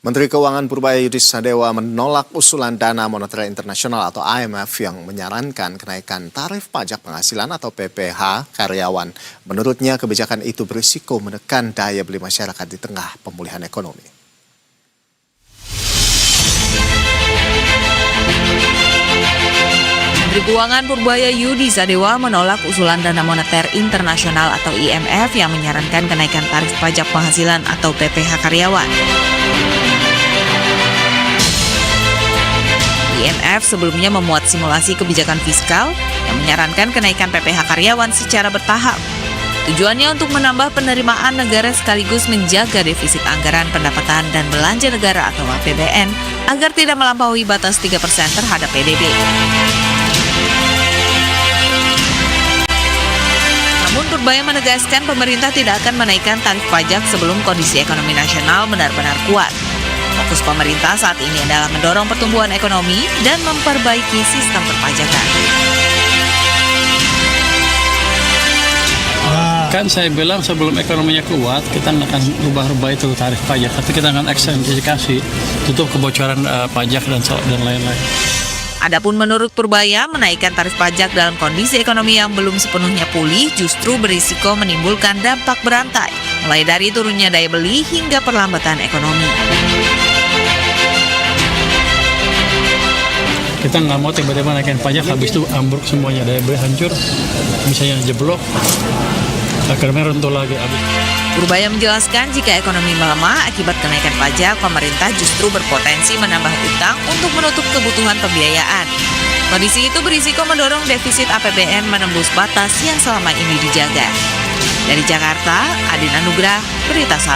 Menteri Keuangan Purbaya Sadewa menolak usulan Dana Moneter Internasional atau IMF yang menyarankan kenaikan tarif pajak penghasilan atau PPh karyawan. Menurutnya kebijakan itu berisiko menekan daya beli masyarakat di tengah pemulihan ekonomi. Menteri Keuangan Purbaya Sadewa menolak usulan Dana Moneter Internasional atau IMF yang menyarankan kenaikan tarif pajak penghasilan atau PPh karyawan. IMF sebelumnya memuat simulasi kebijakan fiskal yang menyarankan kenaikan PPh karyawan secara bertahap. Tujuannya untuk menambah penerimaan negara sekaligus menjaga defisit anggaran pendapatan dan belanja negara atau APBN agar tidak melampaui batas 3% terhadap PDB. Namun Purbaya menegaskan pemerintah tidak akan menaikkan tarif pajak sebelum kondisi ekonomi nasional benar-benar kuat. Fokus pemerintah saat ini adalah mendorong pertumbuhan ekonomi dan memperbaiki sistem perpajakan. Kan saya bilang sebelum ekonominya kuat, kita akan rubah-rubah itu tarif pajak. Tapi kita akan ekstensifikasi, tutup kebocoran pajak dan lain-lain. Adapun menurut Purbaya, menaikkan tarif pajak dalam kondisi ekonomi yang belum sepenuhnya pulih justru berisiko menimbulkan dampak berantai, mulai dari turunnya daya beli hingga perlambatan ekonomi. Kita nggak mau tiba-tiba naikin pajak, habis itu ambruk semuanya, daya beli hancur, misalnya jeblok, akhirnya runtuh lagi. Purbaya menjelaskan jika ekonomi melemah akibat kenaikan pajak, pemerintah justru berpotensi menambah utang untuk menutup kebutuhan pembiayaan. Kondisi itu berisiko mendorong defisit APBN menembus batas yang selama ini dijaga. Dari Jakarta, Adin Anugrah, Berita 1.